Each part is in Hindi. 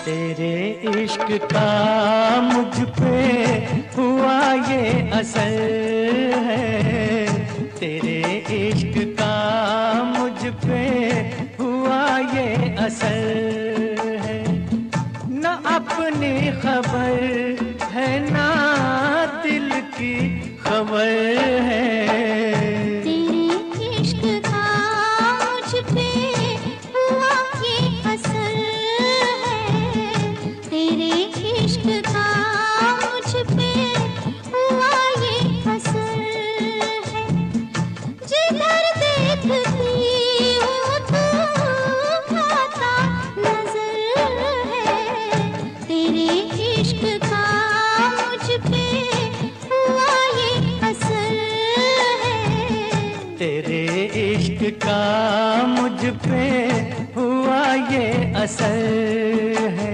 तेरे इश्क का मुझ पे हुआ ये असर है, तेरे इश्क का मुझ पे हुआ ये असर है। न अपनी खबर है ना दिल की खबर है। तेरे इश्क का मुझ पे हुआ ये असर है।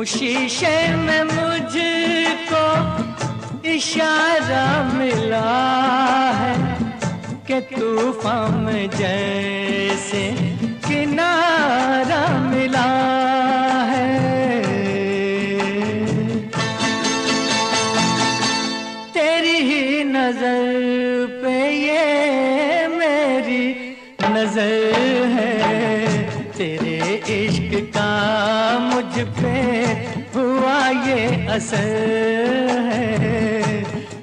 शीशे में मुझको इशारा मिला है कि तूफान में जैसे किनारा मिला है। तेरी ही नजर पे ये मेरी नजर है। तेरे इश्क का मुझ पे हुआ ये असर है,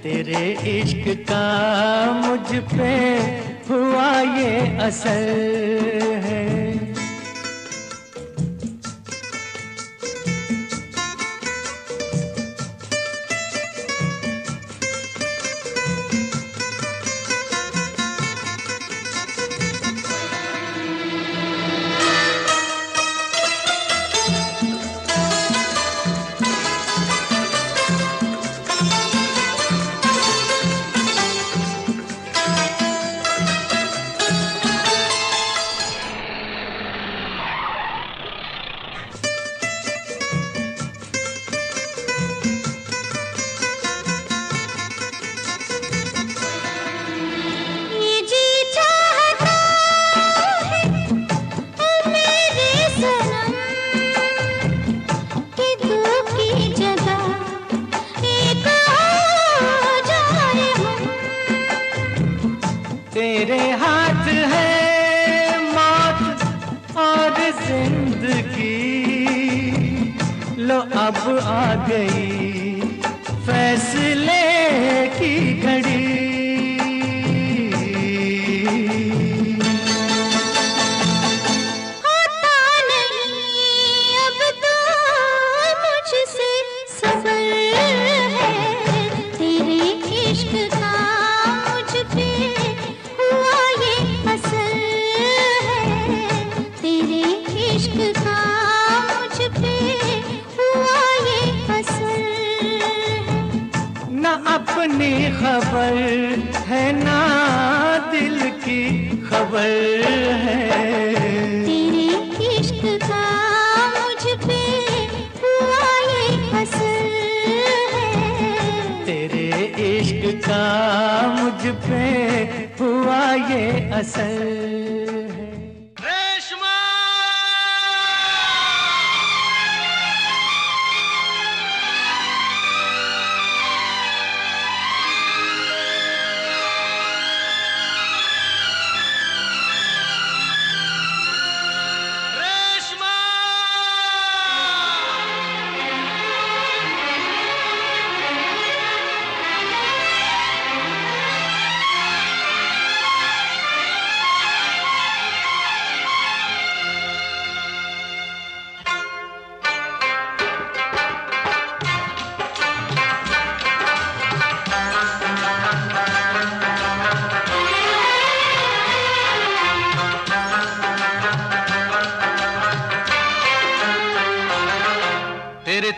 तेरे इश्क का मुझ पे हुआ ये असर है। तेरे हाथ है मौत और जिंदगी, लो अब आ गई फैसले की घड़ी। अपनी खबर है ना दिल की खबर है। तेरे इश्क का मुझ पे हुआ ये असर है, तेरे इश्क का मुझ पे हुआ ये असर है।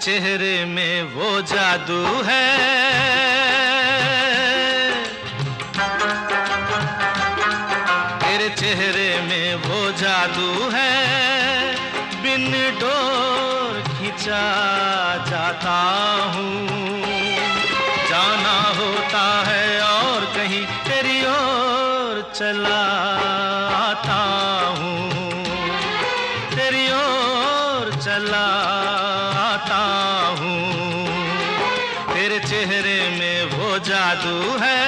चेहरे में वो जादू है, तेरे चेहरे में वो जादू है, बिन डोर खिंचा जाता हूँ। जाना होता है और कहीं तेरी ओर चला आता हूँ, तेरी ओर चला आता हूँ। तेरे चेहरे में वो जादू है।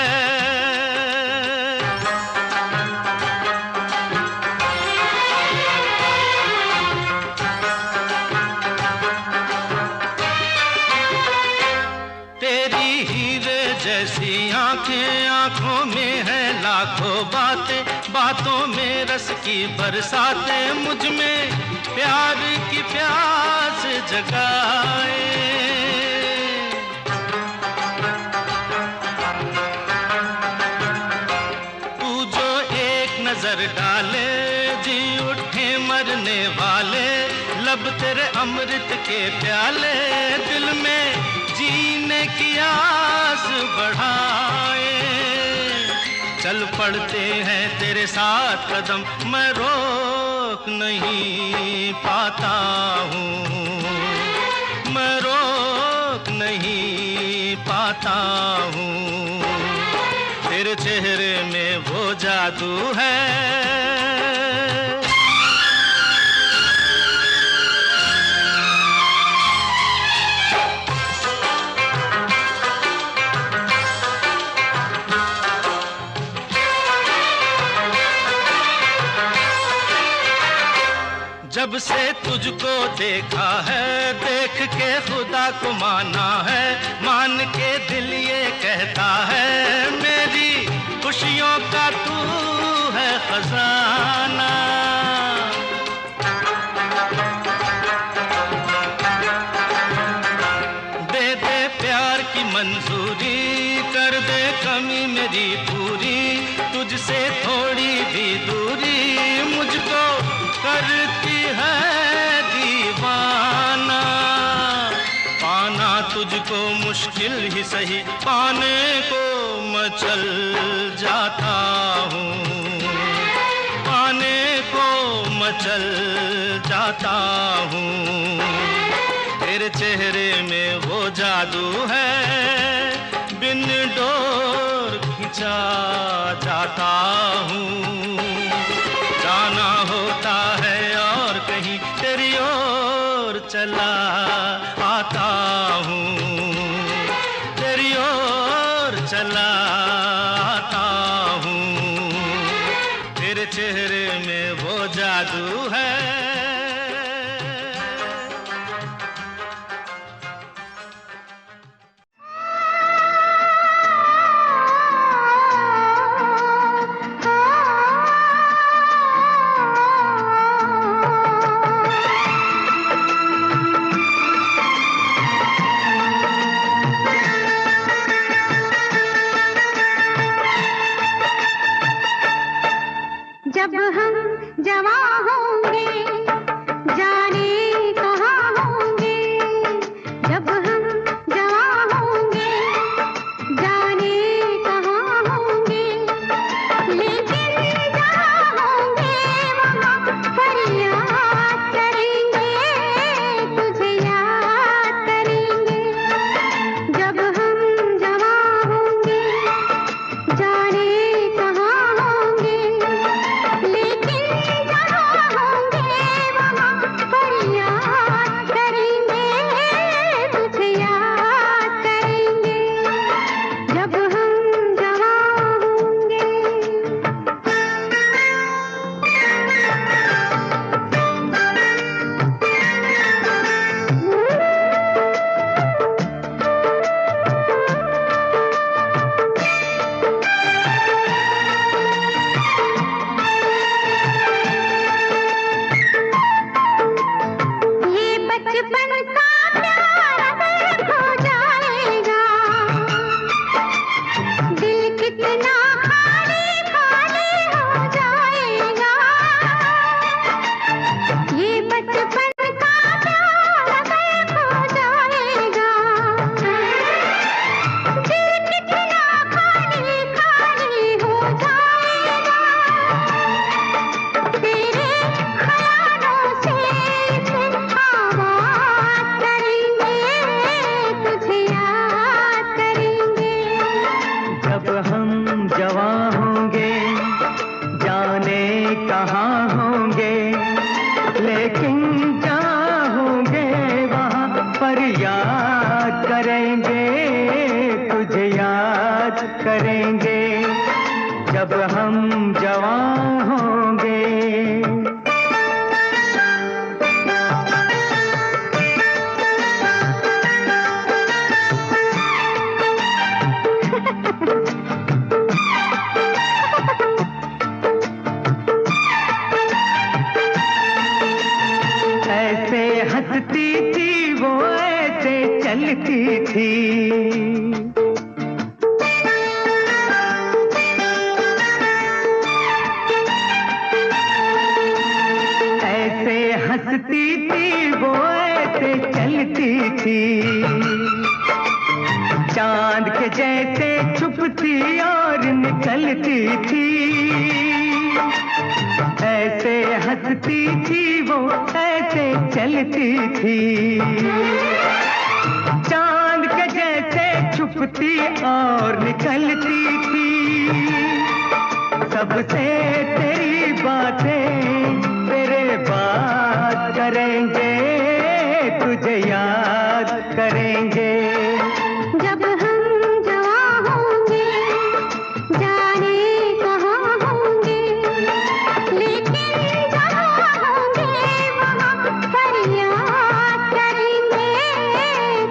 जैसी आंखें, आंखों में है लाखों बातें, बातों में रस की बरसातें, मुझ में प्यार की प्यास जगाए। तू जो एक नजर डाले जी उठे मरने वाले, लब तेरे अमृत के प्याले, दिल में जीने की आस बढ़ाए। चल पड़ते हैं तेरे साथ कदम, मैं रोक नहीं पाता हूँ, मैं रोक नहीं पाता हूँ। तेरे चेहरे में वो जादू है। जब से तुझको देखा है, देख के खुदा को माना है, मान के दिल ये कहता है, मेरी खुशियों का तू है खजाना। दे दे प्यार की मंजूरी, कर दे कमी मेरी पूरी, तुझसे थोड़ी भी दूरी मुझको करती है दीवाना। पाना तुझको मुश्किल ही सही, पाने को मैं चल जाता हूँ, पाने को मैं चल जाता हूँ। तेरे चेहरे में वो जादू है, बिन डोर खिंचा जाता हूँ। जाना होता है और कहीं तेरी ओर चला आता हूँ, तेरी ओर चला आता हूँ। तेरे चेहरे में वो जादू है। जब हम जवां होंगे जाने कहाँ होंगे, जब हम जवां होंगे जाने कहाँ होंगे, लेकिन जहाँ होंगे वहाँ फरियाद करेंगे, तुझे याद करेंगे। जब हम जवां होंगे जाने कहाँ होंगे, लेकिन जहाँ जब हम जवान होंगे। ऐसे हंसती थी वो, ऐसे चलती थी, ऐसे हंसती थी वो, ऐसे चलती थी, चांद के जैसे छुपती और निकलती थी। ऐसे हंसती थी वो, ऐसे चलती थी, चांद के जैसे छुपती और निकलती थी। सबसे तेरी बातें तेरे बात करेंगे, तुझे याद करेंगे। जब हम जवां होंगे, जाने कहाँ होंगे, लेकिन जहाँ होंगे वहाँ पर याद करेंगे,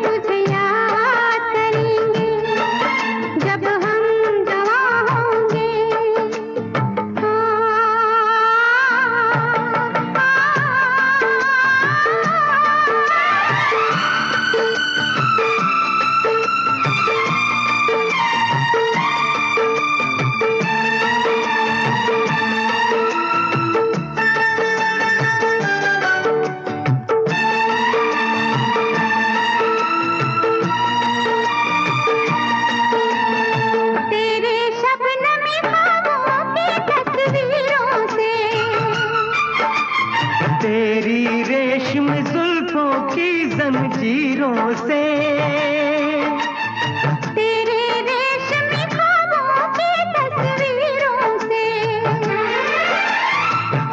तुझे याद करेंगे। जब हम जवां होंगे। तेरे शबनमी ख्वाबों की तस्वीरों से, तेरी रेशम जुल्फों की जंजीरों से, तेरे रेशमी ख्वाबों की तस्वीरों से,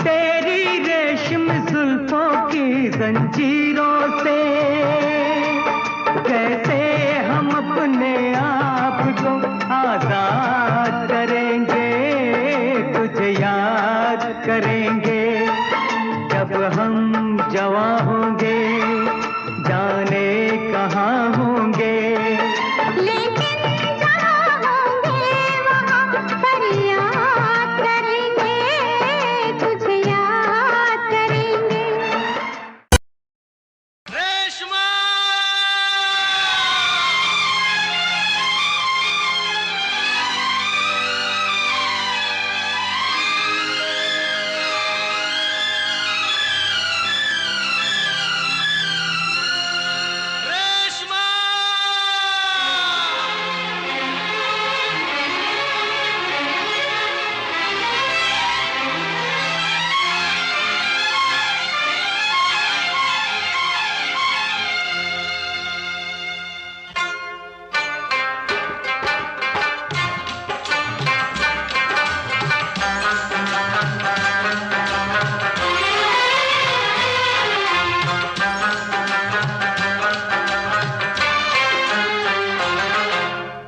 तेरी रेशम जुल्फों की जंजीरों से, कैसे हम अपने आप को आजाद करेंगे, तुझे याद करेंगे। जब हम जवां होंगे, जाने कहाँ होंगे, लेकिन जहाँ होंगे वहाँ पर याद करेंगे, तुझे याद करेंगे। रेशमा रेशमा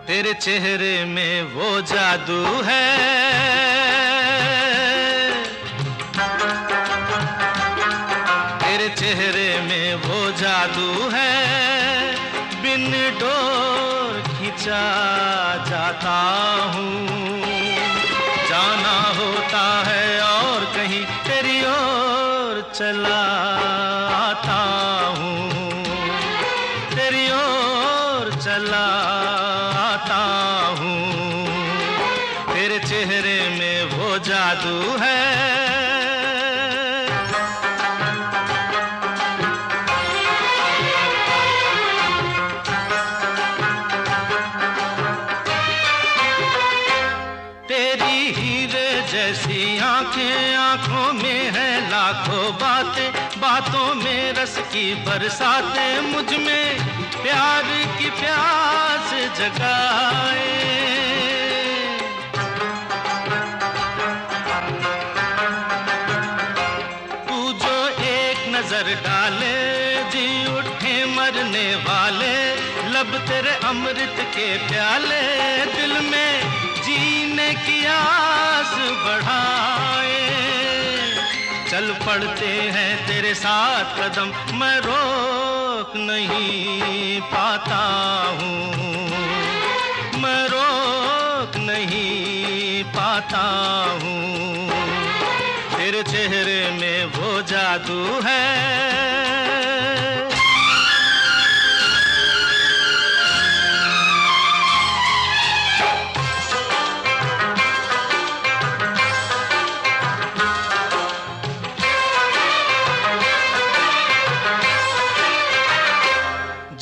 तेरे चेहरे में वो जादू है, तेरे चेहरे में वो जादू है, बिन डोर खिंचा जाता हूँ। जाना होता है और कहीं तेरी ओर चला आता हूँ, तेरी ओर चला आता हूँ। तेरे चेहरे में वो जादू है। तेरी हीरे जैसी आंखें, आंखों में है लाखों बातें, बातों में रस की बरसातें, मुझ में प्यार की प्यास जगाए। तू जो एक नजर डाले, जी उठे मरने वाले, लब तेरे अमृत के प्याले, दिल में जीने बढ़ते हैं तेरे साथ कदम, मैं रोक नहीं पाता हूँ, मैं रोक नहीं पाता हूँ। तेरे चेहरे में वो जादू है,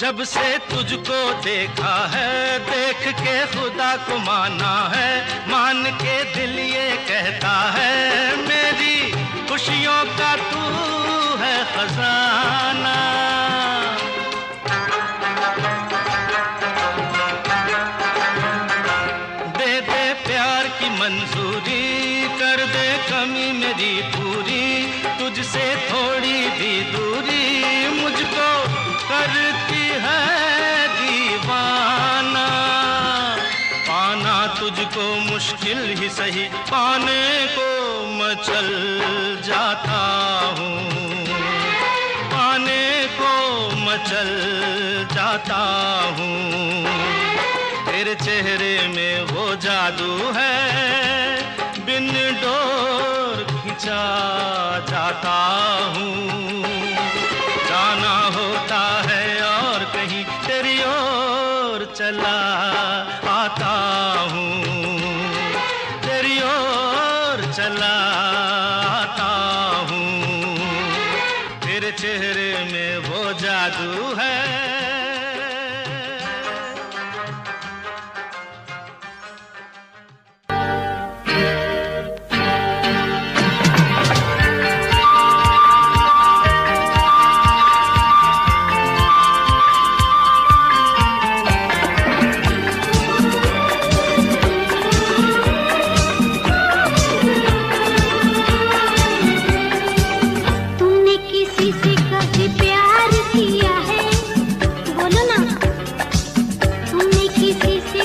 जब से तुझको देखा है, देख के खुदा को माना है, मान के दिल ये कहता है, मेरी खुशियों का तू है खजाना। दे दे प्यार की मंजूरी, कर दे कमी मेरी पूरी, तुझसे थोड़ी भी दूरी मुझको करती है दीवाना। पाना तुझको मुश्किल ही सही, पाने को मैं चल जाता हूँ, पाने को मैं चल जाता हूँ। तेरे चेहरे में वो जादू है, बिन डोर खिंचा जाता हूँ। जाना होता है और कहीं तेरी ओर चला आता हूँ, तेरी ओर चला आता हूँ। तेरे चेहरे में वो जादू है।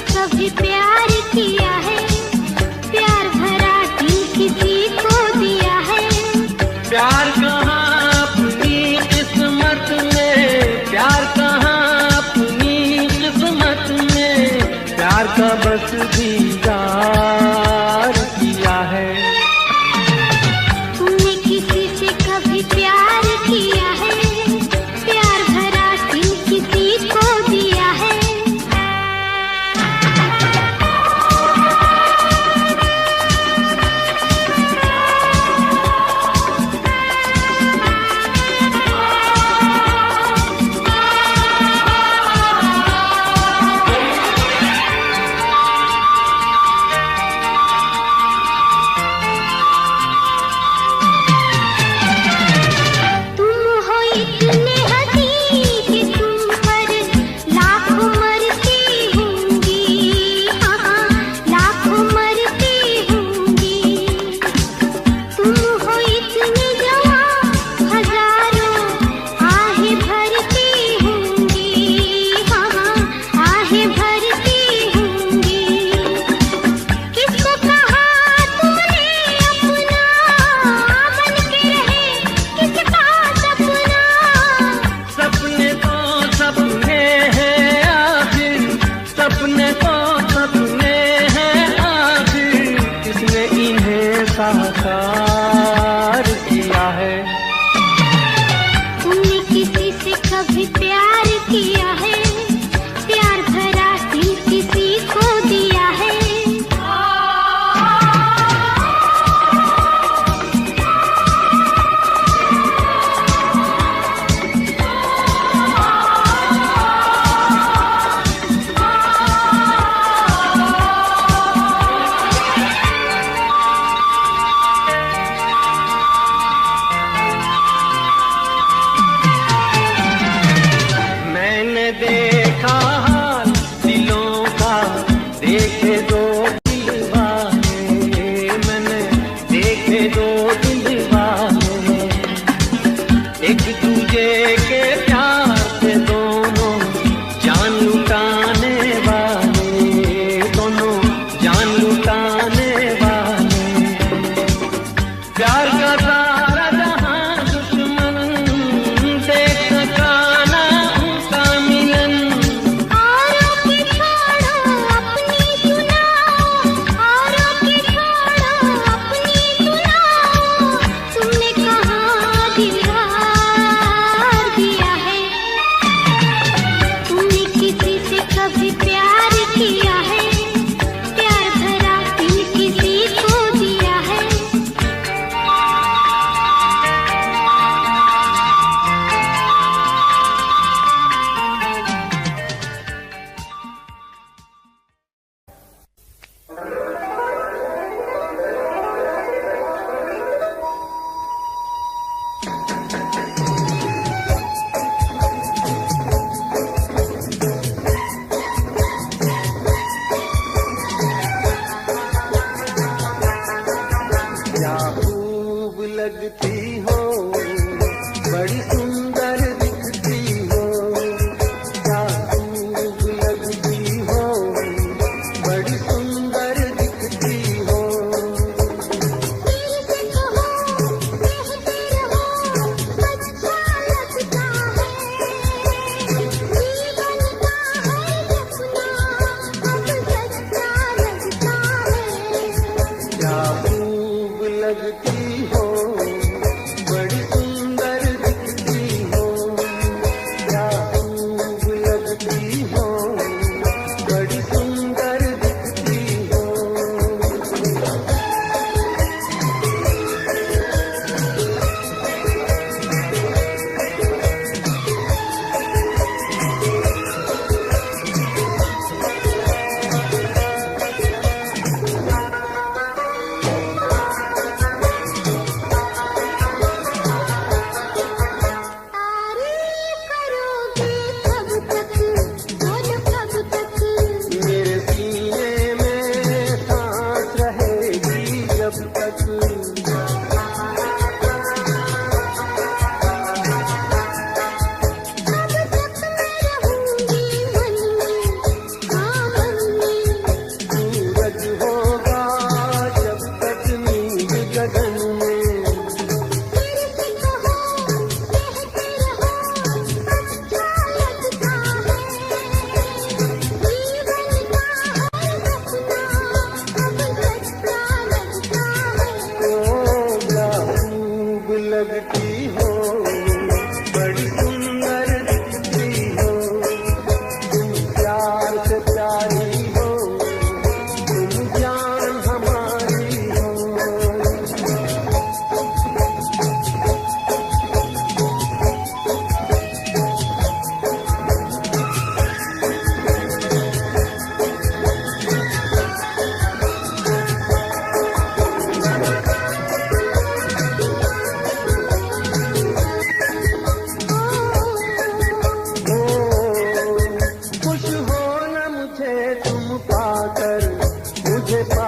कभी प्यार किया है, प्यार भरा दिल किसी को दिया है। प्यार कहाँ अपनी किस्मत में, प्यार कहाँ अपनी किस्मत में, प्यार का बस दीदार किया है। तुमने किसी से कभी प्यार किया है, प्यार भरा दिल किसी को दिया है।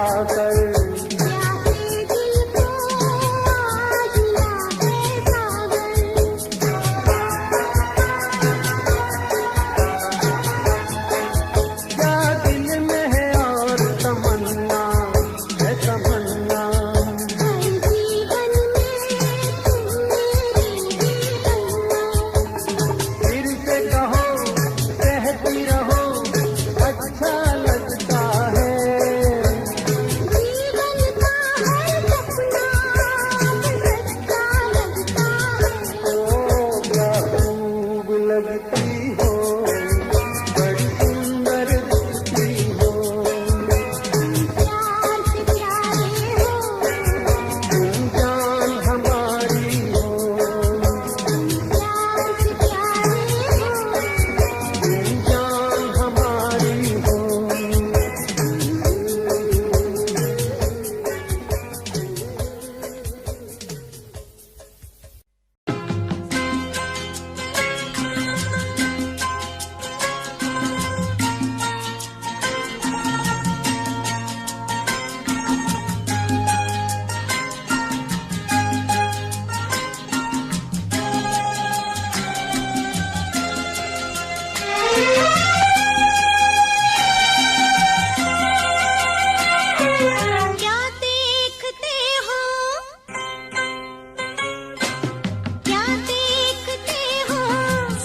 कर प्यासे दिल को आज लाए सागर। क्या दिल में है और तमन्ना है तमन्ना, हर जीवन में तुम मेरी तमन्ना। फिर से कहो कहती रहो अच्छा लगता है। जीवन का हर सपना सच्चा लगता है। ओ क्या खूब लगती हो, बड़ी सुंदर दिखती हो, प्यार से प्यारे हो, तुम जान हमारी हो, प्यार से प्यारे हो। तुम जान हमारी हो। क्या देखते हो, क्या देखते हो,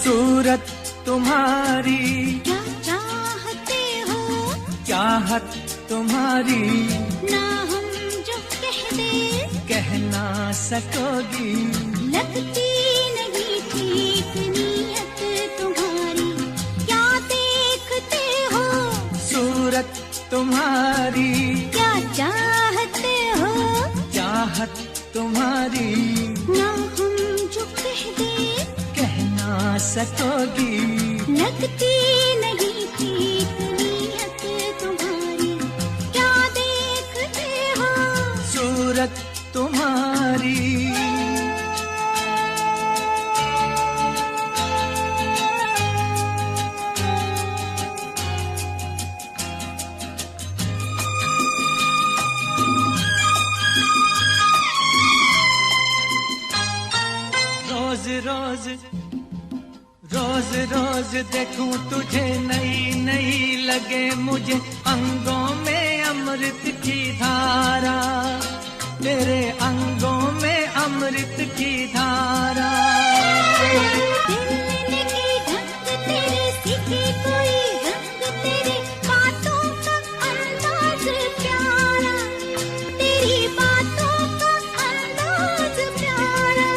सूरत तुम्हारी, क्या चाहते हो, चाहत तुम्हारी, ना हम जो कह दे कह ना सकोगी। लगती नहीं ठीक नीयत तुम्हारी। क्या देखते हो, सूरत तुम्हारी, क्या चाहते हो, चाहत तुम्हारी, ना हम जो कह दे कह ना सकोगी। लगती नहीं ठीक नीयत तुम्हारी। क्या देखते हो, सूरत तुम्हारी। रोज रोज रोज रोज देखूं तुझे नई नई लगे मुझे अंगों में अमृत की धारा, तेरे अंगों में अमृत की धारा। दिल की ढंग तेरे सीखे कोई रंग, तेरे बातों का अंदाज प्यारा, तेरी बातों का अंदाज प्यारा।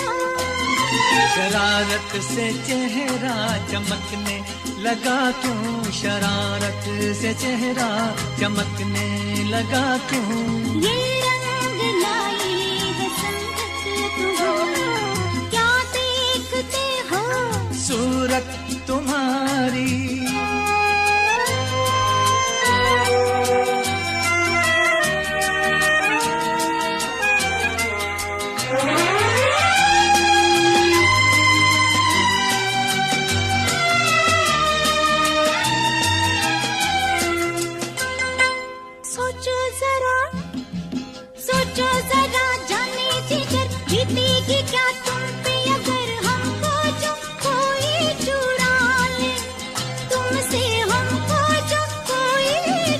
शरारत से चेहरा चमकने लगा क्यों, शरारत से चेहरा चमकने लगा क्यों। ये रंग लाई है संगत तुम्हारी। क्या देखते हो, सूरत तुम्हारी। सोचो जरा, सोचो जरा, जाने जिगर बीतेगी क्या तुम पे अगर हमको जो कोई चुरा ले, तुमसे हमको जो कोई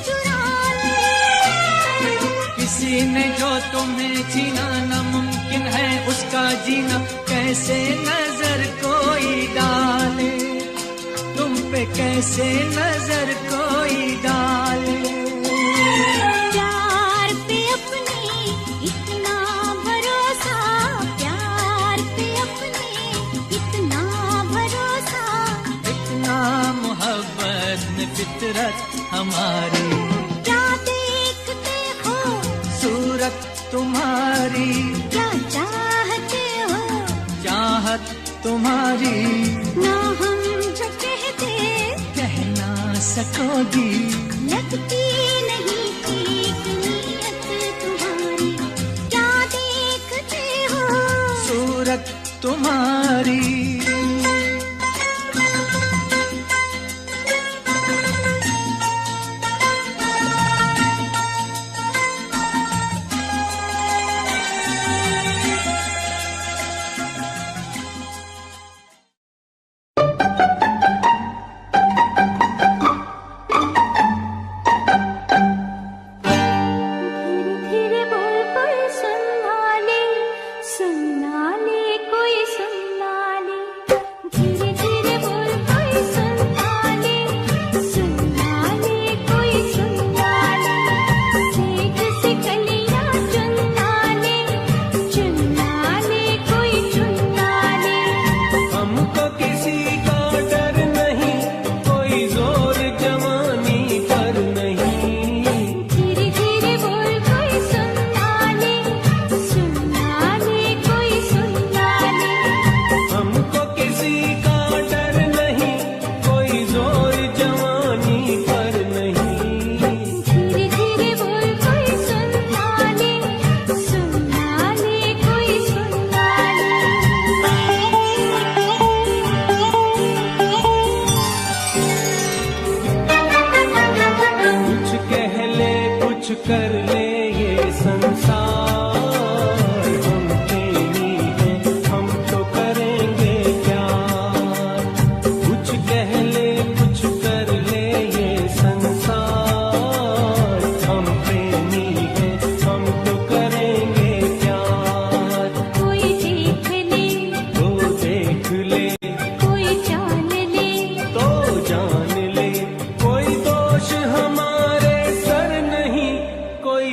चुरा ले। किसी ने जो तुम्हें छीना नामुमकिन है उसका जीना, कैसे नजर कोई डाले, तुम पे कैसे नजर कोई डाले। प्यार पे अपने इतना भरोसा, प्यार पे अपने इतना भरोसा। इतना मोहब्बत में फितरत हमारी। क्या देखते हो, सूरत तुम्हारी, क्या चाहते हो, चाहत तुम्हारी, ना हम जो कहते कह ना सकोगी। लगती नहीं ठीक नीयत तुम्हारी। क्या देखते हो, सूरत तुम्हारी।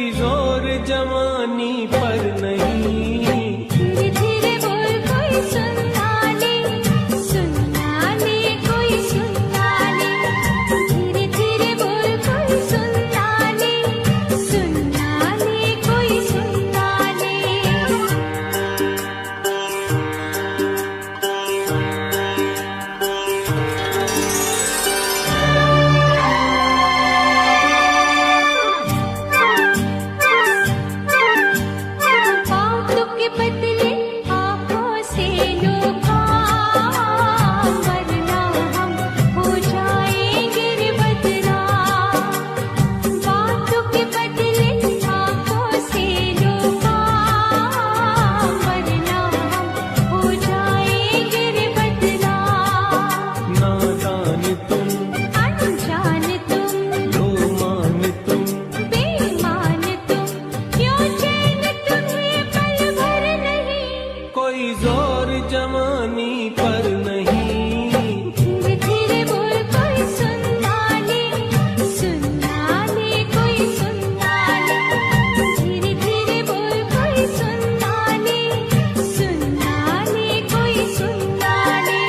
कोई जोर जवानी पर नहीं। धीरे धीरे बोल कोई सुनना ले, सुनना ले कोई सुनना ले। धीरे धीरे बोल कोई सुनना ले, सुनना ले कोई सुनना ले। बातों के बदले आँखों से लो काम, वरना हम हो जाएंगे रे बदनाम। बातों के बदले आँखों से लो काम, वरना हम हो जाएंगे रे बदनाम। नादान तुम, अनजान तुम, लो मान तुम, बेईमान तुम, क्यों चैन तुम्हें पल भर नहीं। कोई जोर जवानी पर नहीं। धीरे धीरे बोल कोई सुनना ले, सुनना ले कोई सुनना ले। धीरे धीरे बोल कोई सुनना ले, सुनना ले कोई सुनना ले।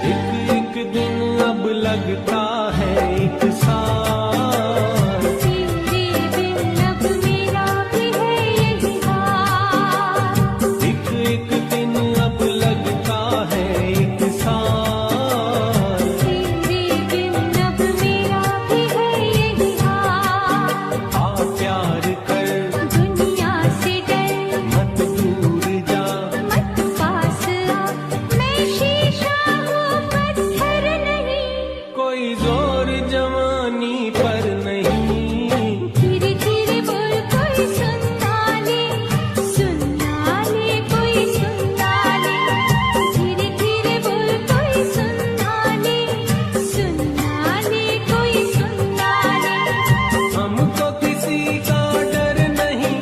एक एक दिन अब लगता है एक साल। तेरे बिन अब मेरा भी है यही हाल। एक एक दिन अब लगता है एक साल। तेरे बिन अब मेरा भी है यही हाल। आ प्यार कर, दुनिया से डर, मत दूर जा। मत पास आ, मैं शीशा हूँ पत्थर नहीं। कोई जोर जवानी पर नहीं। धीरे धीरे बोल कोई सुनना ले, सुनना ले कोई सुनना ले। धीरे धीरे बोल कोई सुनना ले, सुनना ले कोई सुनना ले। हमको किसी का डर नहीं,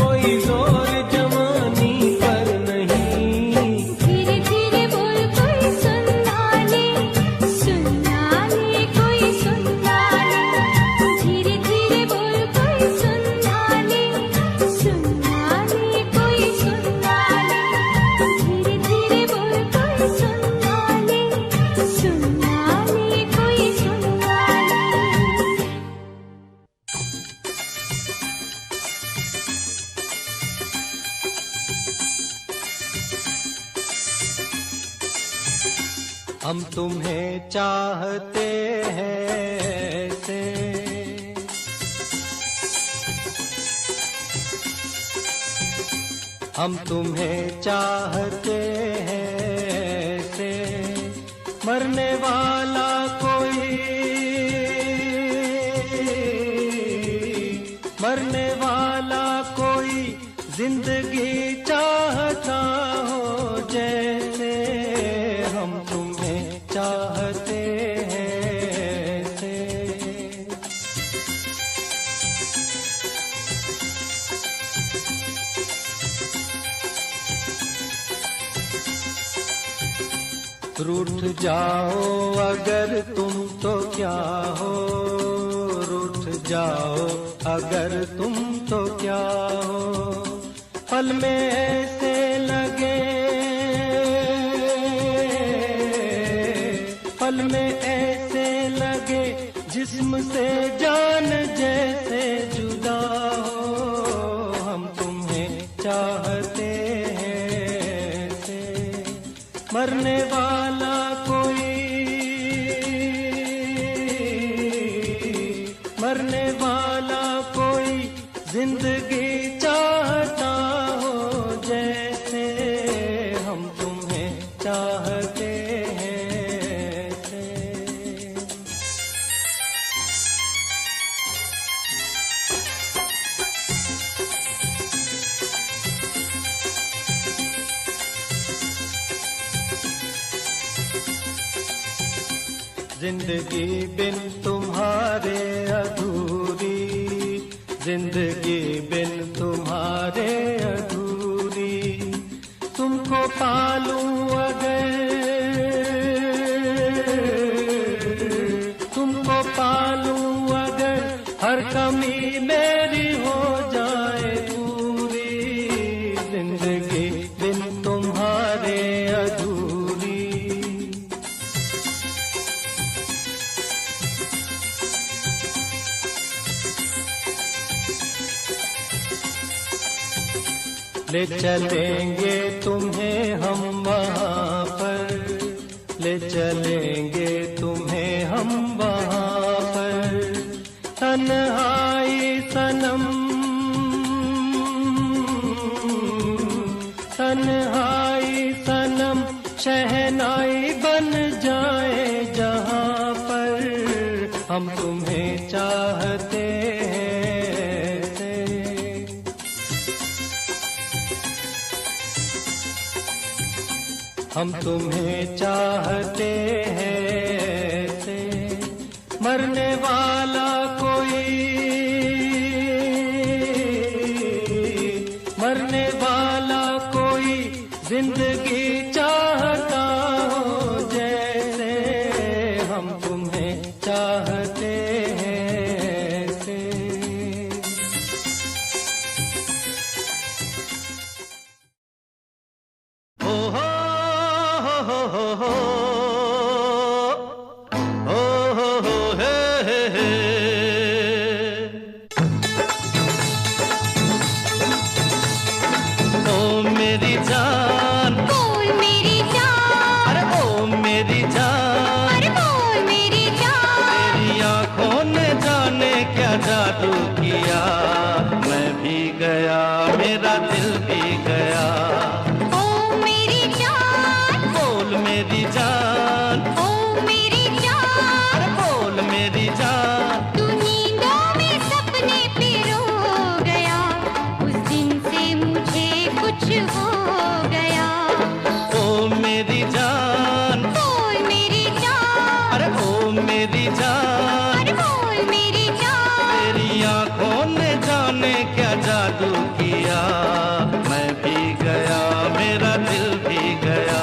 कोई जोर जवानी पर नहीं। धीरे धीरे बोल कोई सुनना ले, सुनना ले कोई सुनना ले। धीरे धीरे बोल कोई सुनना ले, सुनना ले कोई सुनना ले। धीरे धीरे बोल कोई सुनना ले, सुनना ले कोई सुनना ले। हम तुम्हें चाहते हैं ऐसे, हम तुम्हें चाहते हैं ऐसे। मरने वाला कोई, मरने वाला कोई जिंदगी चाहता हो जैसे। हम तुम्हें चाहते हैं ऐसे। रूठ जाओ अगर तुम तो क्या हो, रूठ जाओ अगर तुम तो क्या हो। पल में ऐसे लगे, पल में ऐसे लगे जिस्म से जान जैसे जुदा हो। हम तुम्हें चाहते हैं ऐसे। मरने वाला कोई, मरने वाला कोई जिंदगी चाहता हो जैसे। हम तुम्हें चाहते हैं ऐसे। जिंदगी बिन तुम्हारे अधूरी, जिंदगी बिन तुम्हारे अधूरी। तुमको पालूं अगर, तुमको पालूं अगर, हर कमी मेरी हो जाए पूरी। जिंदगी बिन तुम्हारे अधूरी। ले चलेंगे तुम्हें हम वहाँ पर, ले चलेंगे तुम्हें हम वहाँ पर। तन्हाई सनम, तन्हाई सनम शहनाई बन जाए जहाँ पर। हम तुम्हें चाहते हैं, हम तुम्हें चाहते हैं से। मरने वाला कोई, मरने वाला कोई जिंदगी चाहता हो जैसे। हम तुम्हें चाहते हैं से। हो हो हो हो हो हे हे हे। ओ मेरी जान, बोल मेरी जान, अरे ओ मेरी जान, अरे बोल मेरी जान। तेरी आंखों ने जाने क्या जादू किया। मैं भी गया, मेरा दिल भी गया। ओ मेरी जान, बोल मेरी जान, ओ मेरी जान। अरे बोल मेरी जान। तू नींदों में सपने पिरो गया, उस दिन से मुझे कुछ हो गया। ओ मेरी जान, बोल मेरी जान, अरे ओ मेरी जान। अरे बोल मेरी जान। तेरी आंखों ने जाने क्या जादू किया। मैं भी गया, मेरा दिल भी गया।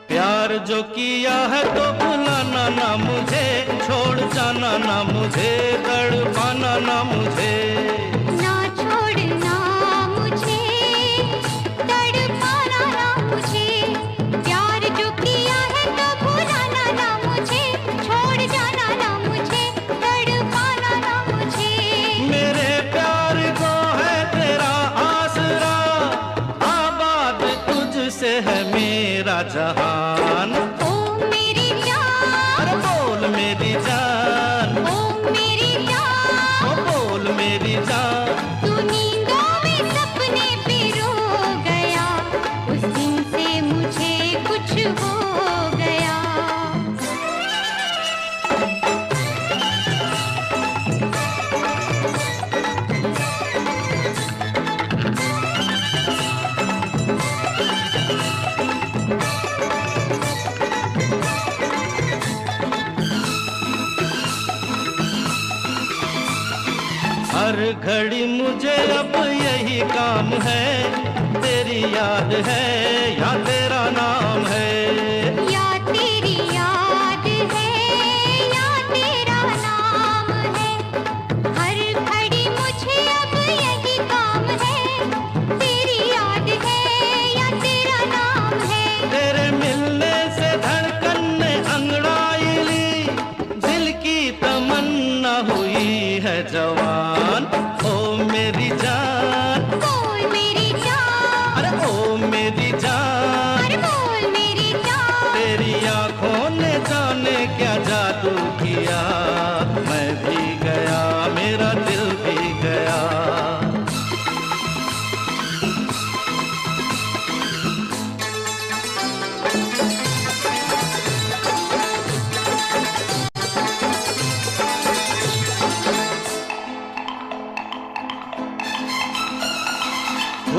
प्यार जो किया है तो भुलाना ना मुझे, छोड़ जाना ना मुझे, तड़पाना ना मुझे। ना छोड़ना मुझे, तड़पाना ना मुझे। प्यार जो किया है तो भुलाना ना मुझे, छोड़ जाना ना मुझे, तड़पाना ना मुझे। मेरे प्यार को है तेरा आसरा, आबाद तुझसे है मेरा जहान। ओ मेरी जान, अरे बोल मेरी जान, ओ मेरी जान। ओ बोल मेरी जान। तू नींदों में सपने पिरो गया, उस दिन से मुझे कुछ हो गया। हर घड़ी मुझे अब यही काम है, तेरी याद है या तेरा नाम है। या तेरी याद है या तेरा नाम है। हर घड़ी मुझे अब यही काम है, तेरी याद है या तेरा नाम है। तेरे मिलने से धड़कन ने अंगड़ाई ली, दिल की तमन्ना हुई है जवान। ओ मेरी जान, बोल मेरी जान, अरे ओ मेरी जान। अरे बोल मेरी जान। तेरी आंखों ने जाने क्या जादू किया। मैं भी गया, मेरा दिल भी गया।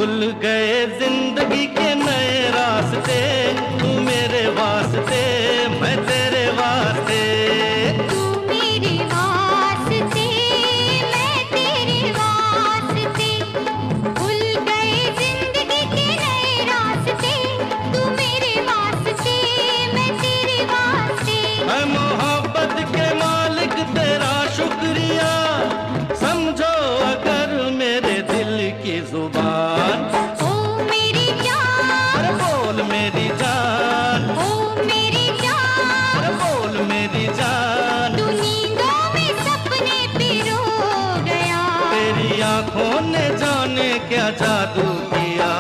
खुल गए जिंदगी के नए रास्ते, तू मेरे वास्ते मैं तेरे वास्ते। तू मेरे वास्ते मैं तेरे वास्ते, खुल गए जिंदगी के नए रास्ते, तू मेरे वास्ते मैं तेरे वास्ते। है मोहब्बत के मालिक तेरा शुक्रिया, समझो अगर मेरे दिल की जुबान। ओ मेरी जान, अरे बोल मेरी जान, ओ मेरी जान, अरे बोल मेरी जान। तू नींदों में सपने पिरो गया। तेरी आंखों ने जाने क्या जादू किया,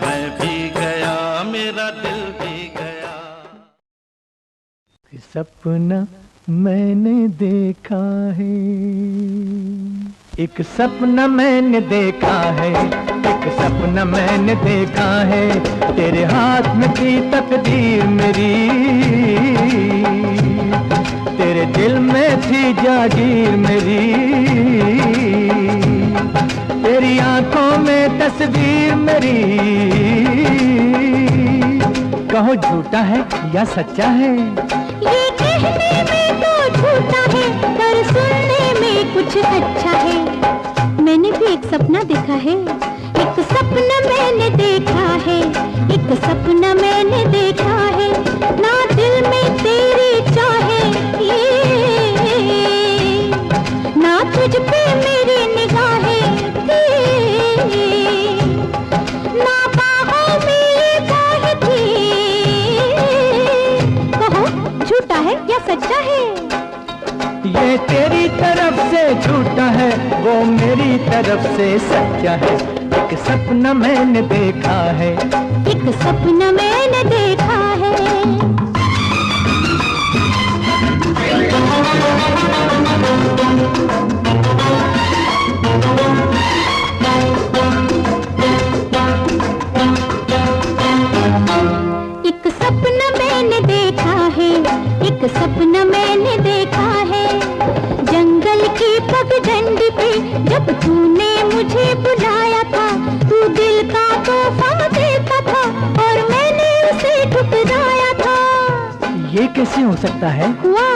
मैं भी गया मेरा दिल भी गया। सपना मैंने देखा है, एक सपना मैंने देखा है, एक सपना मैंने देखा है, तेरे हाथ में थी तकदीर मेरी, तेरे दिल में थी जागीर मेरी, तेरी आंखों में तस्वीर मेरी। कहो झूठा है या सच्चा है? ये कहने में तो झूठा है, पर सुनने में कुछ अच्छा है। मैंने भी एक सपना देखा है, एक सपना मैंने देखा है, एक सपना मैंने देखा है, ना दिल में तेरी चाहे ये, ना तुझ पे मेरी निगाहें थी, ना बाहों में ये बाहें थी। कहो झूठा है या सच्चा है? ये तेरी तरफ से झूठा है, वो मेरी तरफ से सच्चा है, एक सपना मैंने देखा है, एक सपना मैंने देखा है। एक सपना मैंने देखा है, एक सपना मैंने देखा है, जंगल की पगडंडी पे जब तूने मुझे बुलाया था, तू दिल का तोहफा देता था और मैंने उसे ठुकराया था। ये कैसे हो सकता है? हुआ,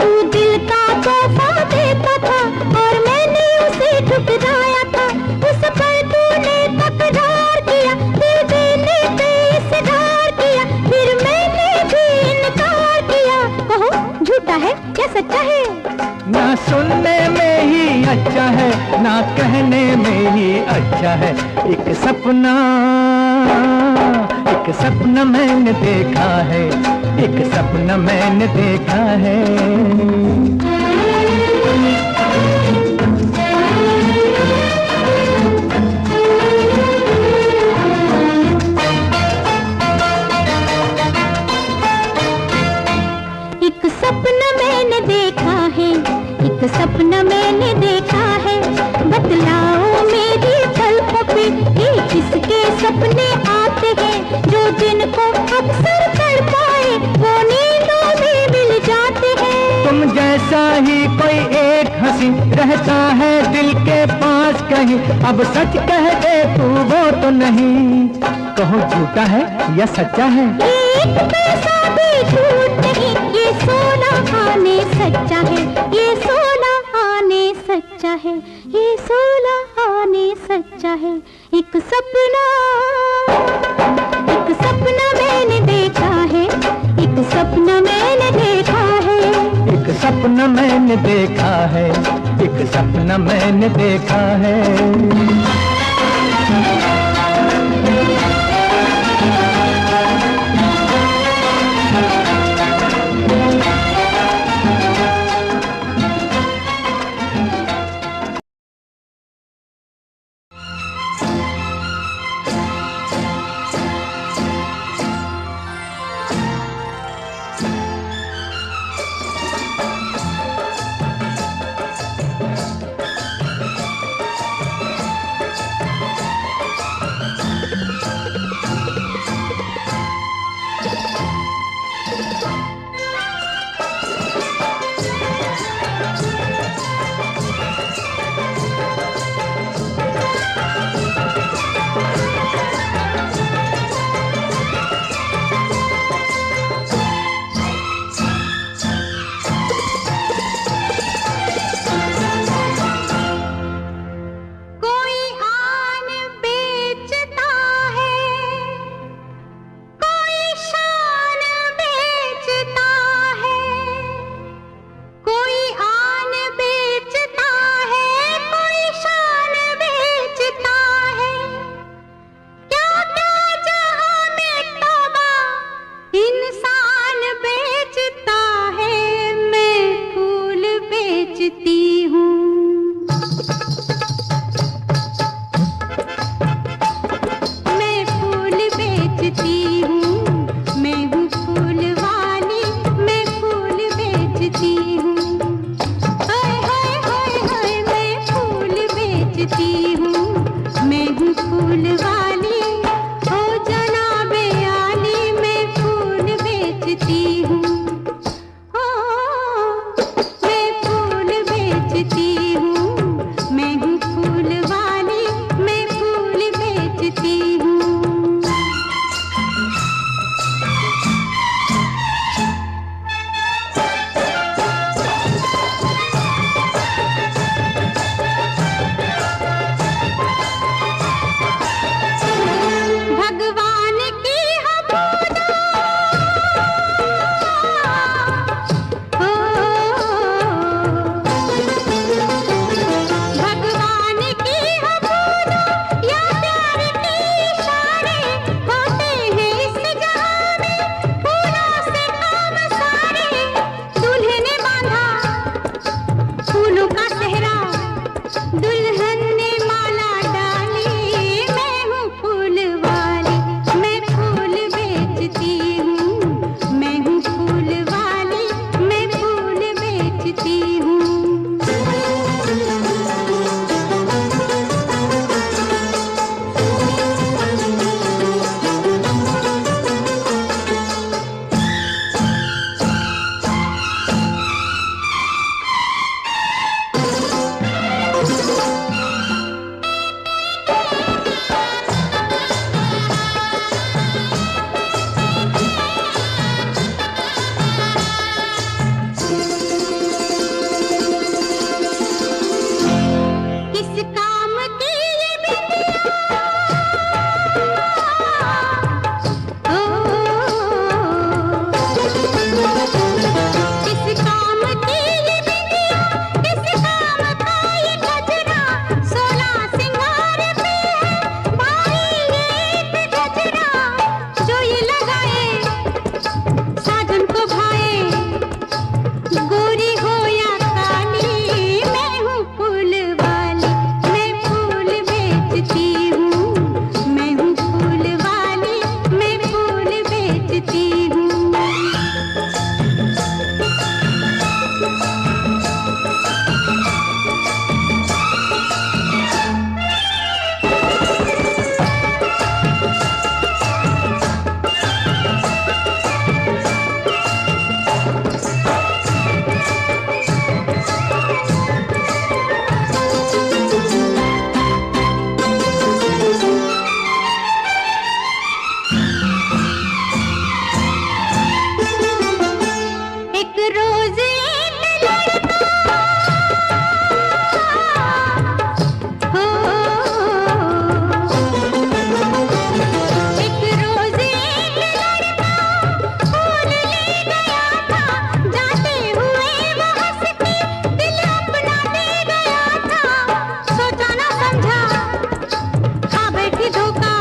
तू दिल का तोहफा देता था और मैंने उसे ठुकराया था, उस पर तूने तकरार किया, दिल देने पे इसरार किया, फिर मैंने भी इनकार किया। कहो झूठा है या सच्चा है? ना सुनने में ही अच्छा है, ना कहने में ही अच्छा है, एक सपना मैंने देखा है, एक सपना मैंने देखा है। एक सपना मैंने देखा है, एक सपना मैंने देखा है, बतलाओ मेरी पलकों पे ये किसके सपने आते हैं, जो जिनको अक्सर कर पाए वो नींदों में मिल जाते हैं। तुम जैसा ही कोई एक हंसी रहता है दिल के पास कहीं, अब सच कह दे तू वो तो नहीं। कहो झूठा है या सच्चा है? एक पैसा भी झूठ नहीं, ये सोना आने सच्चा है, ये सोना आने सच्चा है, ये सोना आने सच्चा है। एक सपना मैंने देखा है, एक सपना मैंने देखा है, एक सपना मैंने देखा है, एक सपना मैंने देखा है। बेचती हूँ। मैं फूल बेचती हूँ, मैं हूँ फूल वाली, मैं फूल बेचती हूँ। हाय हाय हाय हाय, मैं फूल बेचती हूँ, मैं हूँ फूल वाली, ओ जनाबे आली, मैं फूल बेचती हूँ। ओ मैं फूल बेचती हूँ, मैं हूँ फूल वाली, मैं फूल बेचती हूँ। भगवान की हबूदा, ओ भगवान की हबूदा या प्यार के इशारे होते हैं इस जहां में, फूलों से काम सारे। दूल्हे ने बांधा फूलों का सेहरा, दुल्हन ने माला डाली, मैं हूँ फूल वाली, मैं फूल बेचती हूँ, मैं हूँ फूल वाली, मैं फूल बेचती हूँ। किस काम की ये बिटिया, ओ किस काम की ये बिटिया, किस काम का ये गजरा, 16 सिंगार पे है भाई ये एक गजरा, जो ये लगाए साजन को भाए, गोरी हो या काली, मैं हूँ फूल वाली, मैं फूल बेचती हूँ, मैं हूँ फूल वाली, मैं फूल बेचती हूँ। एक रोज एक लड़का, हो एक रोज एक लड़का फूल ले गया था, जाते हुए वो हंस के दिल अपना दे गया था। सोचा ना समझा खा बैठी धोखा,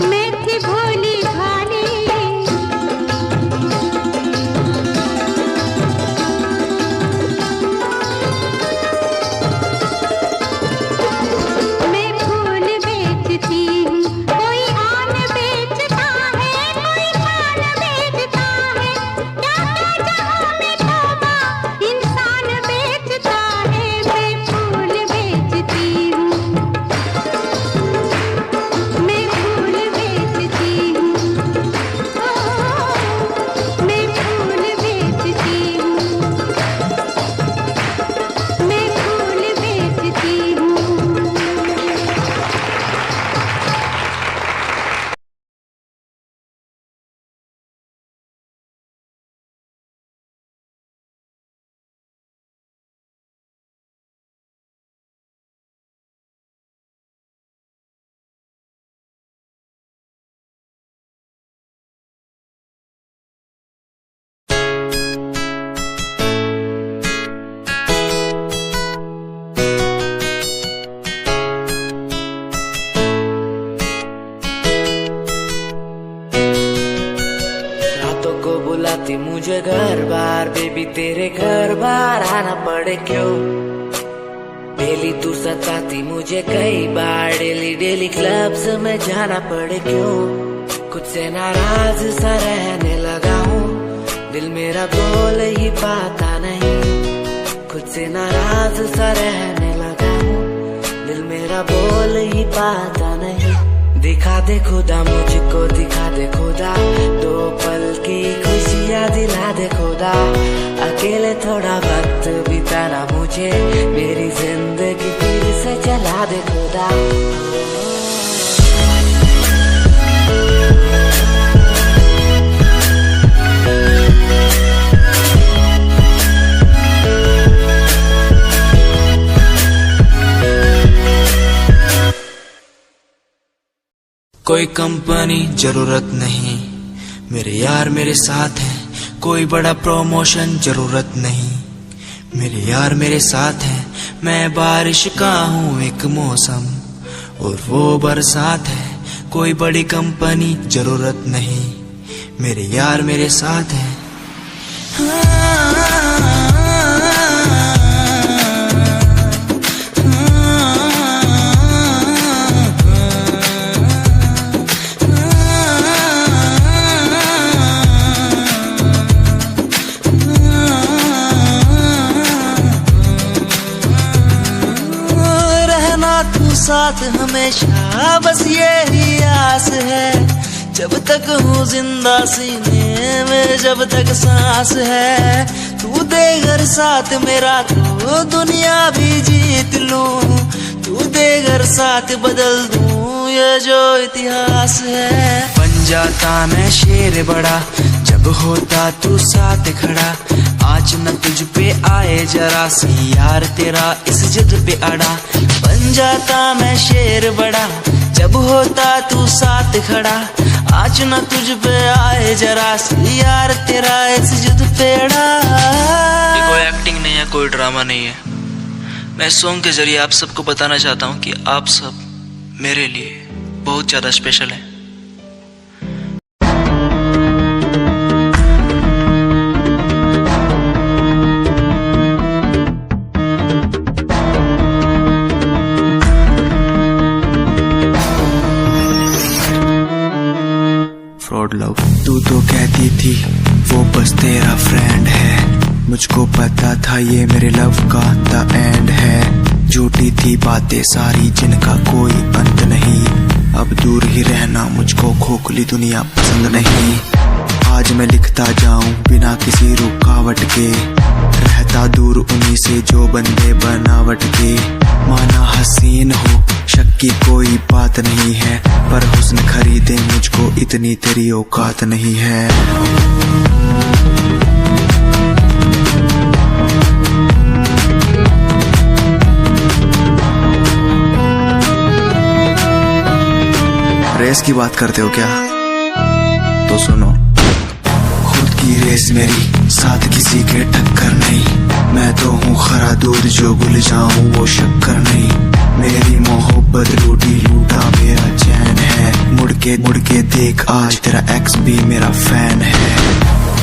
मैं थी भोली भाली, मैं फूल बेचती हूँ। कोई आन बेचता है, कोई पान बेचता है, क्या क्या जहाँ में तौबा इंसान बेचता है। मैं फूल बेचती हूँ, मैं फूल बेचती हूँ, ओ मैं फूल बेचती हूँ, मैं फूल बेचती हूँ। बुलाती मुझे घर बार बेबी तेरे घर बार आना पड़े क्यों। डेली तू सताती मुझे कई बार, डेली डेली क्लब्स में जाना पड़े क्यों। खुद से नाराज सा रहने लगा हूँ, दिल मेरा बोल ही पाता नहीं। खुद से नाराज सा रहने लगा हूँ, दिल मेरा बोल ही पाता नहीं। दिखा दे खुदा मुझको, दिखा दे खुदा, दो पल की खुशियाँ दिला दे खुदा। अकेले थोड़ा वक्त बिताना मुझे, मेरी जिंदगी फिर से चला दे खुदा। कोई कंपनी जरूरत नहीं, मेरे यार मेरे साथ हैं। कोई बड़ा प्रमोशन जरूरत नहीं, मेरे यार मेरे साथ हैं। मैं बारिश का हूँ एक मौसम और वो बरसात है। कोई बड़ी कंपनी जरूरत नहीं, मेरे यार मेरे साथ हैं। साथ हमेशा बस यही आस है, जब तक हूँ जिंदा सीने में, जब तक सांस है। तू दे घर साथ मेरा तो दुनिया भी जीत लूं, तू दे घर साथ बदल दूं ये जो इतिहास है। बन जाता मैं शेर बड़ा जब होता तू साथ खड़ा। आज न तुझ पे आए जरा सी यार तेरा इस जिद पे अड़ा। बन जाता मैं शेर बड़ा जब होता तू साथ खड़ा। आज न तुझ पे आए जरा सी यार तेरा इस जिद पे अड़ा। ये कोई एक्टिंग नहीं है, कोई ड्रामा नहीं है। मैं सॉन्ग के जरिए आप सबको बताना चाहता हूँ कि आप सब मेरे लिए बहुत ज्यादा स्पेशल हैं। फ्रॉड लव तू तो कहती थी वो बस तेरा फ्रेंड है, मुझको पता था ये मेरे लव का द एंड है। झूठी थी बातें सारी जिनका कोई अंत नहीं। अब दूर ही रहना मुझको खोखली दुनिया पसंद नहीं। आज मैं लिखता जाऊं बिना किसी रुकावट के, रहता दूर उन्हीं से जो बंदे बनावट के। माना हसीन हो शक की कोई बात नहीं है, पर हुस्न खरीदे मुझको इतनी तेरी औकात नहीं है। रेस की बात करते हो क्या? तो सुनो, खुद की रेस मेरी साथ किसी के टक्कर नहीं। मैं तो हूँ खरा दूध जो भूल जाऊं वो शक्कर नहीं। मेरी मोहब्बत लूटी लूटा मेरा चैन है। मुड़ के देख आज तेरा एक्स भी मेरा फैन है,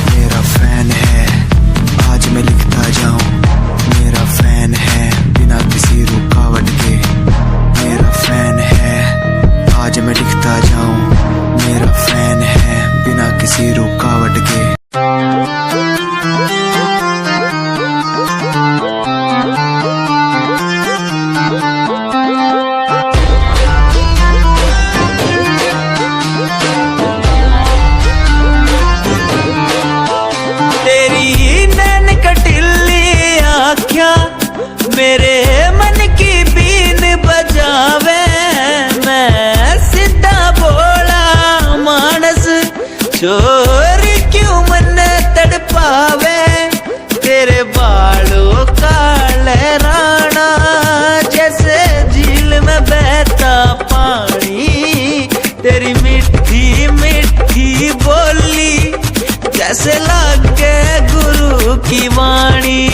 मेरा फैन है। आज मैं लिखता जाऊं मेरा फैन है बिना किसी रुकावट के, मेरा फैन है। आज मैं लिखता जाऊं मेरा फैन है बिना किसी रुकावट के। तेरी नैन कटिली आँखियाँ मेरे मन की बीन बजावे। मैं सीधा बोला मानस चोरी क्यों मन तड़पावे। तेरे बालों का लहराना जैसे झील में बहता पानी। तेरी मीठी मीठी बोली जैसे लागे गुरु की वाणी।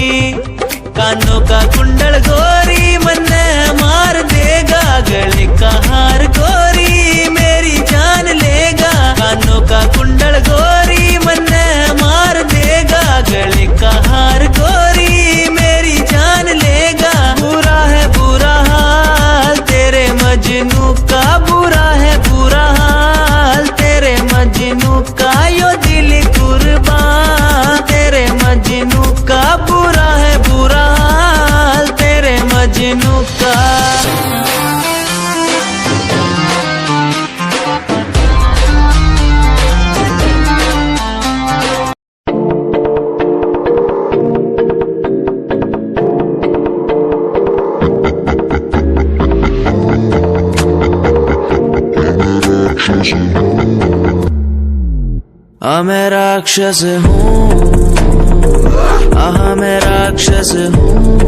कानों का कुंडल गोरी मन्ने मार देगा, गले का हार गोरी मेरी जान लेगा। कानों का कुंडल गोरी मन्ने मार देगा, गले का हार गोरी राक्षस हूँ, आहा मैं राक्षस हूँ,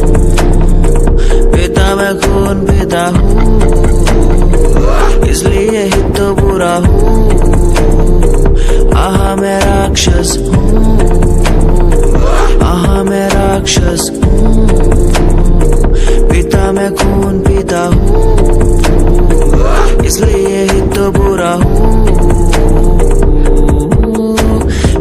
पिता मैं खून पीता हूँ, इसलिए ही तो बुरा हूँ। आहा मैं राक्षस हूँ, आहा मैं राक्षस हूँ, पिता मैं खून पीता हूँ, इसलिए ही तो बुरा हूँ।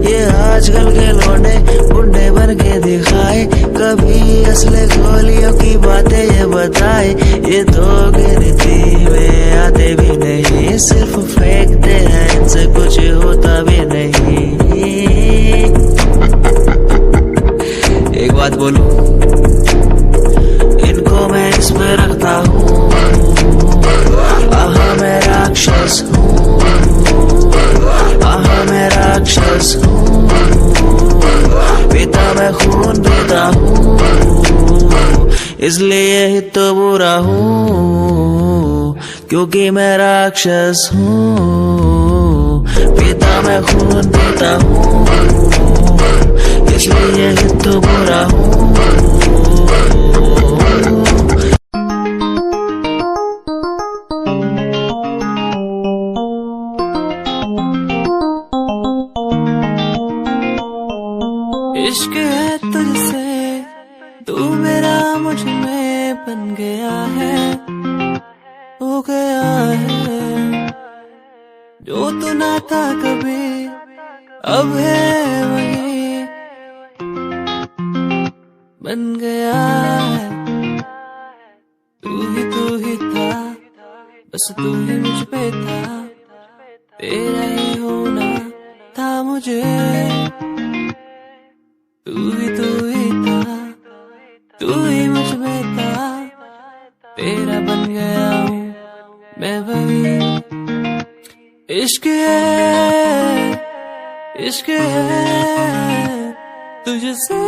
ये आजकल के लौंडे बुड्ढे बन के दिखाए, कभी असले गोलियों की बातें ये बताए। ये तो गिनती में आते भी नहीं, सिर्फ फेंकते हैं, इनसे कुछ होता भी नहीं। एक बात बोलूं, इनको मैं इसमें रखता हूँ। आहा मैं राक्षस हूँ, आहा मैं राक्षस हूँ, पिता मैं खून पीता हूँ, इसलिए ही तो बुरा हूँ, क्योंकि मैं राक्षस हूँ। पिता मैं खून पीता हूँ, इसलिए ही तो बुरा हूँ। इश्क है तुझसे, तू मेरा मुझ में बन गया है, हो गया है। जो तू ना था कभी, अब है वही, बन गया है। तू ही था, बस तू ही मुझ पे था, तेरा ही होना था मुझे। तू ही था, तू ही मुझ में था, तेरा बन गया हूँ मैं वही। इश्क है, इश्क है तुझसे,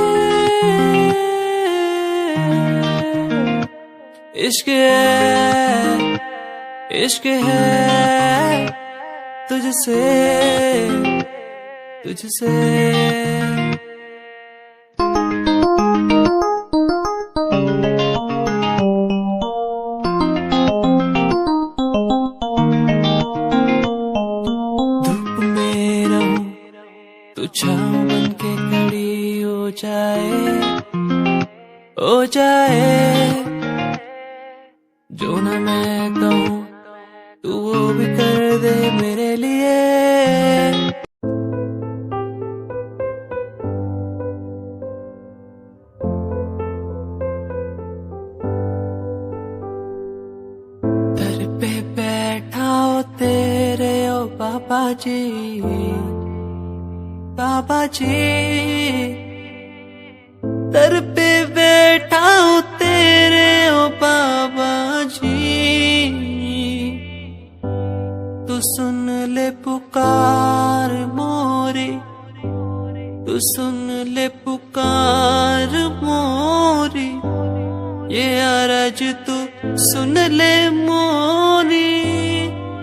इश्क है, इश्क है तुझसे, तुझसे। छाँव बन के खड़ी हो जाए, जो ना मैं कहूँ तू वो भी कर दे मेरे लिए। दर पे बैठा हो तेरे ओ बाबा जी, बाबा जी, दर पे बैठा हूँ तेरे ओ बाबा जी। तू सुन ले पुकार मोरी, तू सुन ले पुकार मोरी, ये अरज तू सुन ले मोरी,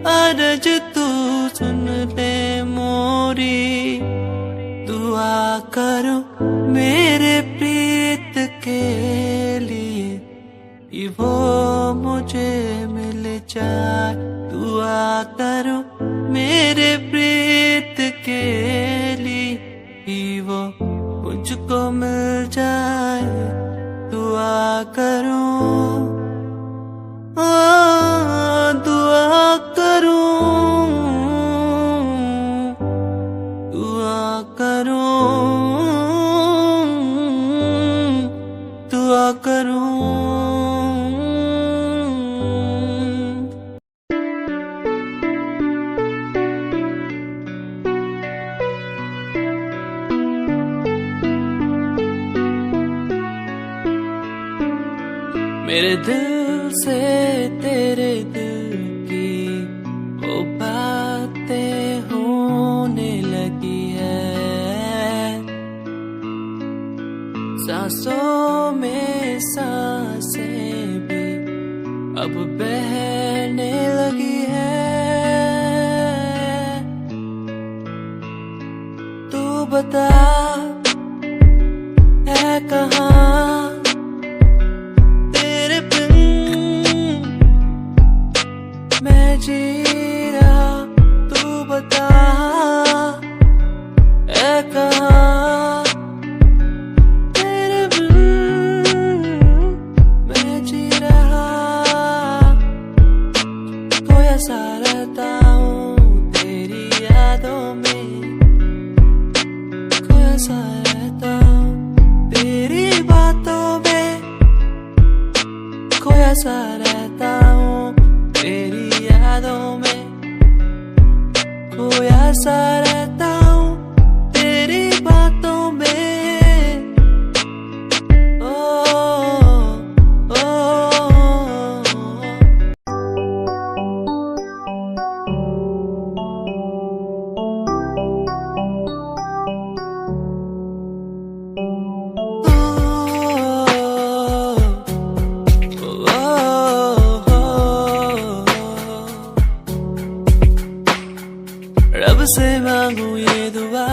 अरज तू सुन ले मोरी। दुआ करो मेरे प्रीत के लिए, कि वो मुझे मिल जाए। दुआ करो मेरे प्रीत के लिए, कि वो मुझको मिल जाए। दुआ करो, दुआ करो, दुआ करो, दुआ करो। मेरे दिल से तेरे दिल की वो बातें होने लगी है, सांसों में सांसें भी अब बहने लगी है। तू बता है कहाँ तेरे बिन मैं जी रहा, तू बता है कहाँ तेरे बिन मैं जी रहा। खोया सा रहता हूँ तेरी यादों में, खोया सा रहता हूँ तेरी बातों में, खोया सा रहता हूँ तेरी यादों में, खोया सा रहता हूँ तेरी बातों में। ओ, ओ, ओ, रब से मांगू ये दुआ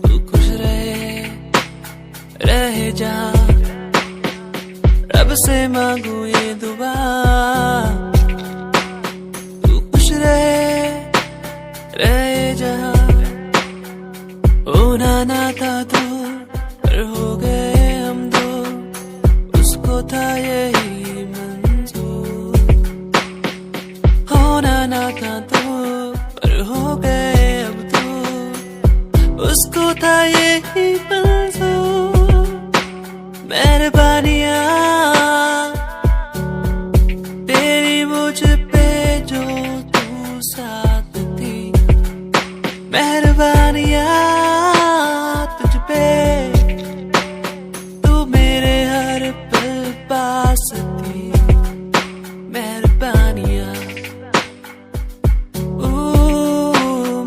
तू खुश रहे जहाँ। रब से मांगू ये दुआ तू खुश रहे जहाँ। होना ना था तू पर हो गए हम दो, उसको था यही मंजूर। होना ना था तू पर हो गए अब तू, उसको था यही मंजूर। मेहरबानियाँ तेरी मुझ पे जो तू साथ थी, मेहरबानियाँ तुझ पे तू मेरे हर पल पास थी। मेहरबानियाँ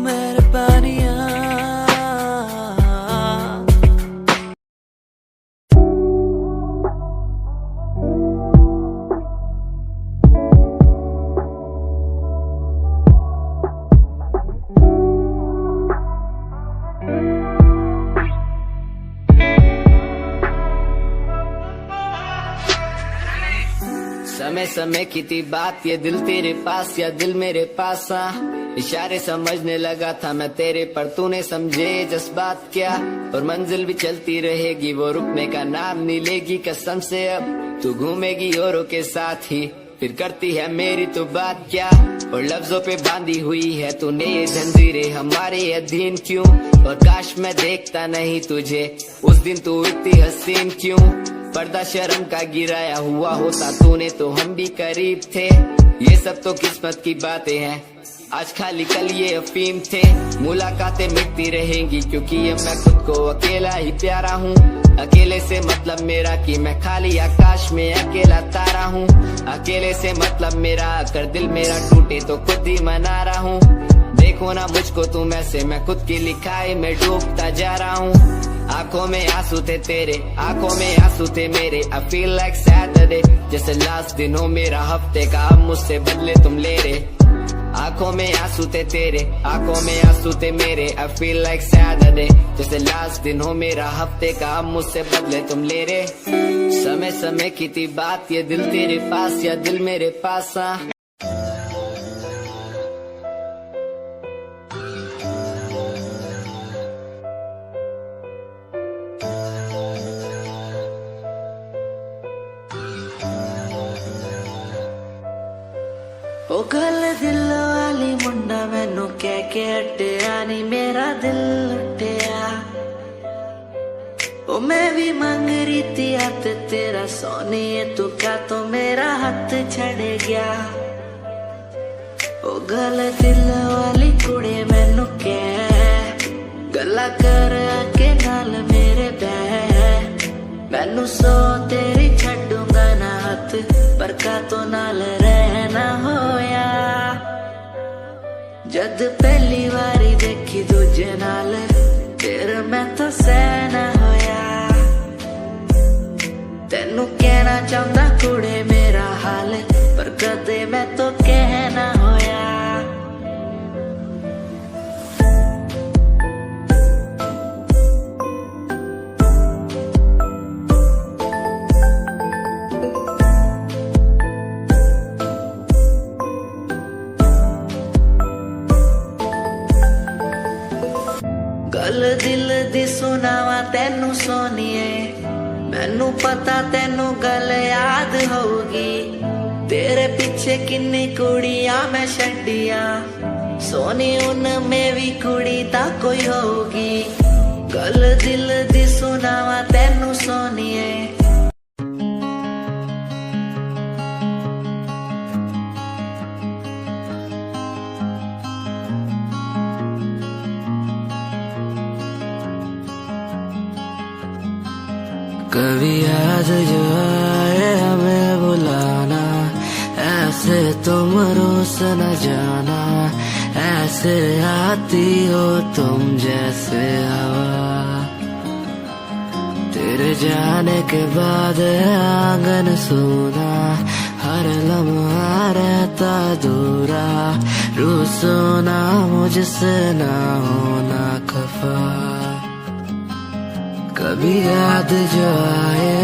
मेहरबानियाँ। समय समय की थी बात, ये दिल तेरे पास या दिल मेरे पास। इशारे समझने लगा था मैं तेरे, पर तूने समझे जज्बात क्या। और मंजिल भी चलती रहेगी, वो रुकने का नाम नहीं लेगी कसम से। अब तू घूमेगी औरों के साथ ही, फिर करती है मेरी तो बात क्या। और लफ्जों पे बांधी हुई है तूने ये जंजीरें, हमारे अधीन क्यों। और काश मैं देखता नहीं तुझे उस दिन, तू इतनी हसीन क्यों। पर्दा शर्म का गिराया हुआ होता तूने तो हम भी करीब थे। ये सब तो किस्मत की बातें हैं, आज खाली कल ये अफीम थे। मुलाकातें मिटती रहेंगी क्योंकि ये मैं खुद को अकेला ही प्यारा हूँ। अकेले से मतलब मेरा कि मैं खाली आकाश में अकेला तारा हूँ। अकेले से मतलब मेरा अगर दिल मेरा टूटे तो खुद ही मना रहा हूँ। देखो ना मुझको तुम ऐसे, मैं खुद की लिखाई में डूबता जा रहा हूँ। आंखों में आंसू थे तेरे, आंखों में आंसू थे मेरे। I feel like Saturday, जैसे लास्ट दिन हो मेरा हफ्ते का, अब मुझसे बदले तुम ले रहे। आंखों में आंसू थे तेरे, आंखों में आंसू थे मेरे। I feel like Saturday, जैसे लास्ट दिन हो मेरा हफ्ते का, अब मुझसे बदले तुम ले रहे। समय समय की थी बात, ये दिल तेरे पास या दिल मेरे पास। ओ गल दिल वाली मुंडा मैनू कह के हटिया नी मेरा दिल लुटिया। ओ मैं भी मांग रही थी हाथ तेरा सोनिए, तू क्या तो मेरा हाथ छड़ गया। ओ गल दिल वाली कुड़ी मैनू कह गल्ला कर के नाल मेरे बह। मैनू सो तेरी छड्डूंगा ना हाथ, पर का तो नाल रहना होया। जद पहली बारी देखी दूजे नाल, फिर मैं तो सहना होया। तेनू कहना चाहता कुड़े मेरा हाल, पर कदे मैं तो कहना होया। मैनू पता तेनू गल याद होगी, तेरे पीछे किन्नी कुड़ियां मैं छड्डियां, सोनी उनमें भी कुड़ी ता कोई होगी। गल दिल दी सुनावा तेनू सोनिए, कभी याद जो आए हमें बुलाना, ऐसे तुम रोस न जाना, ऐसे आती हो तुम जैसे हवा। तेरे जाने के बाद आंगन सूना, हर लम्हा रहता दूरा, रूसोना मुझसे ना होना खफा। कभी याद जो आए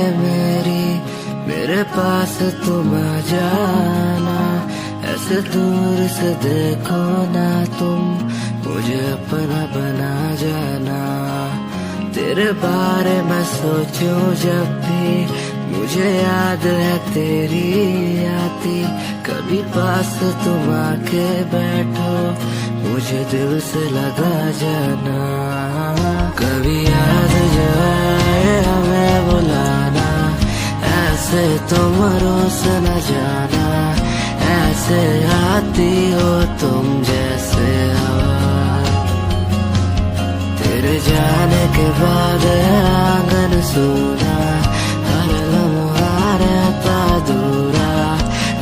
मेरे पास तुम आ जाना, ऐसे दूर से देखो ना तुम, मुझे अपना बना जाना। तेरे बारे में सोचूं जब भी, मुझे याद है तेरी आती, कभी पास तुम आके बैठो, मुझे दिल से लगा जाना। कभी याद जो आए हमें बुलाना, ऐसे तुम रोस न जाना, ऐसे आती हो तुम जैसे हवा। तेरे जाने के बाद आंगन सूना, हर लम्हा रहता दूरा,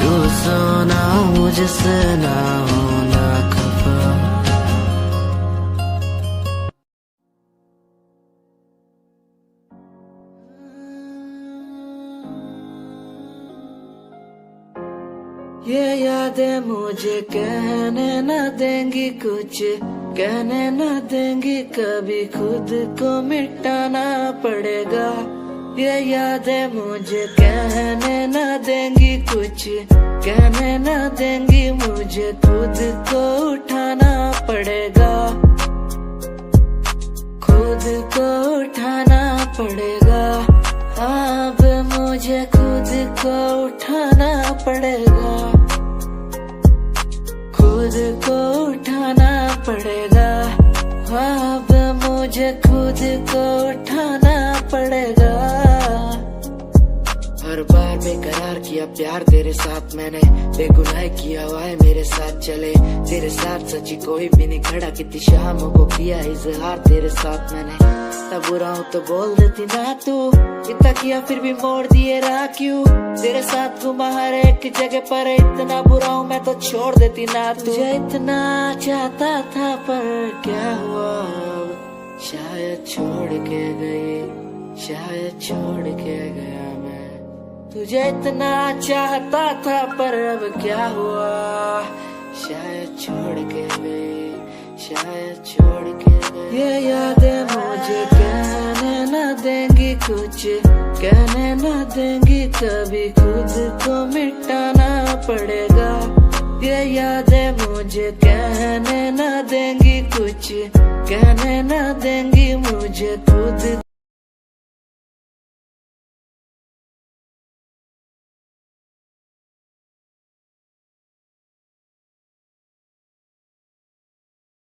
रूसोना मुझसे ना होना खफा। ये यादें मुझे कहने न देंगी कुछ, कहने न देंगी कभी, खुद को मिटाना पड़ेगा। ये यादें मुझे कहने न देंगी कुछ, कहने न देंगी मुझे, खुद को उठाना पड़ेगा, खुद को उठाना पड़ेगा। अब मुझे खुद को उठाना पड़ेगा, खुद को उठाना पड़ेगा। अब मुझे खुद को उठाना पड़ेगा। हर बार बेकरार किया प्यार तेरे साथ मैंने, बेगुनाह किया हुआ है मेरे साथ चले, तेरे साथ सच्ची कोई भी नहीं खड़ा, कितनी शामों को किया इजहार तेरे साथ मैंने। तब बुरा हूँ तो बोल देती ना तू, इतना किया फिर भी मोड़ दिए राह क्यों, तेरे साथ घुमा हर एक जगह पर, इतना बुरा हूँ मैं तो छोड़ देती ना तू। तुझे इतना चाहता था पर क्या हुआ अब, शायद छोड़ के गई, शायद छोड़ के गया मैं। तुझे इतना चाहता था पर अब क्या हुआ, शायद छोड़ के गई, शायद छोड़ के गई। ये यादें मुझे कहने न देंगी कुछ, कहने न देंगी कभी, खुद को मिटाना पड़ेगा। ये यादें मुझे कहने न देंगी कुछ, कहने न देंगी मुझे, खुद